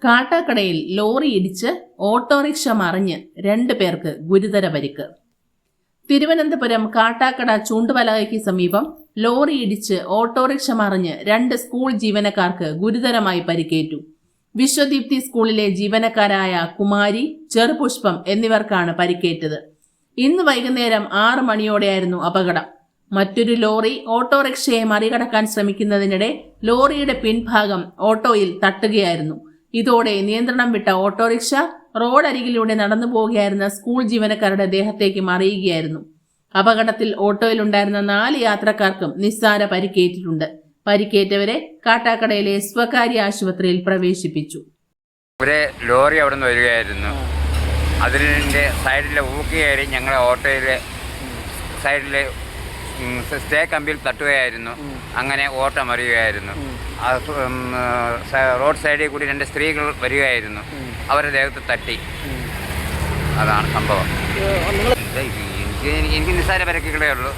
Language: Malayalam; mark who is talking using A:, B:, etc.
A: കാട്ടാക്കടയിൽ ലോറി ഇടിച്ച് ഓട്ടോറിക്ഷ മറിഞ്ഞ് 2 പേർക്ക് ഗുരുതര പരിക്ക്. തിരുവനന്തപുരം കാട്ടാക്കട ചൂണ്ടുപലകയ്ക്ക് സമീപം ലോറി ഇടിച്ച് ഓട്ടോറിക്ഷ മറിഞ്ഞ് 2 സ്കൂൾ ജീവനക്കാർക്ക് ഗുരുതരമായി പരിക്കേറ്റു. വിശ്വദീപ്തി സ്കൂളിലെ ജീവനക്കാരായ കുമാരി, ചെറുപുഷ്പം എന്നിവർക്കാണ് പരിക്കേറ്റത്. ഇന്ന് വൈകുന്നേരം 6 മണിയോടെയായിരുന്നു അപകടം. മറ്റൊരു ലോറി ഓട്ടോറിക്ഷയെ മറികടക്കാൻ ശ്രമിക്കുന്നതിനിടെ ലോറിയുടെ പിൻഭാഗം ഓട്ടോയിൽ തട്ടുകയായിരുന്നു. ഇതോടെ നിയന്ത്രണം വിട്ട ഓട്ടോറിക്ഷ റോഡരികിലൂടെ നടന്നു പോവുകയായിരുന്ന സ്കൂൾ ജീവനക്കാരുടെ ദേഹത്തേക്ക് മറിയുകയായിരുന്നു. അപകടത്തിൽ ഓട്ടോയിലുണ്ടായിരുന്ന 4 യാത്രക്കാർക്കും നിസ്സാര പരിക്കേറ്റിട്ടുണ്ട്. പരിക്കേറ്റവരെ കാട്ടാക്കടയിലെ സ്വകാര്യ ആശുപത്രിയിൽ പ്രവേശിപ്പിച്ചു.
B: ഒരു ലോറി അവിടെ നിന്ന് വരികയായിരുന്നു. അതിൻ്റെ സൈഡിലെ ഊക്കുകയറി ഞങ്ങളെ ഓട്ടോയിലെ സൈഡിലെ സ്റ്റേ കമ്പിയിൽ തട്ടുകയായിരുന്നു. അങ്ങനെ ഓട്ടോ മറിയുകയായിരുന്നു. റോഡ് സൈഡിൽ കൂടി 2 സ്ത്രീകൾ വരികയായിരുന്നു. അവരുടെ ദേഹത്ത് തട്ടി. അതാണ് സംഭവം. എനിക്ക് നിസ്സാര പരിക്കുകളേ ഉള്ളൂ.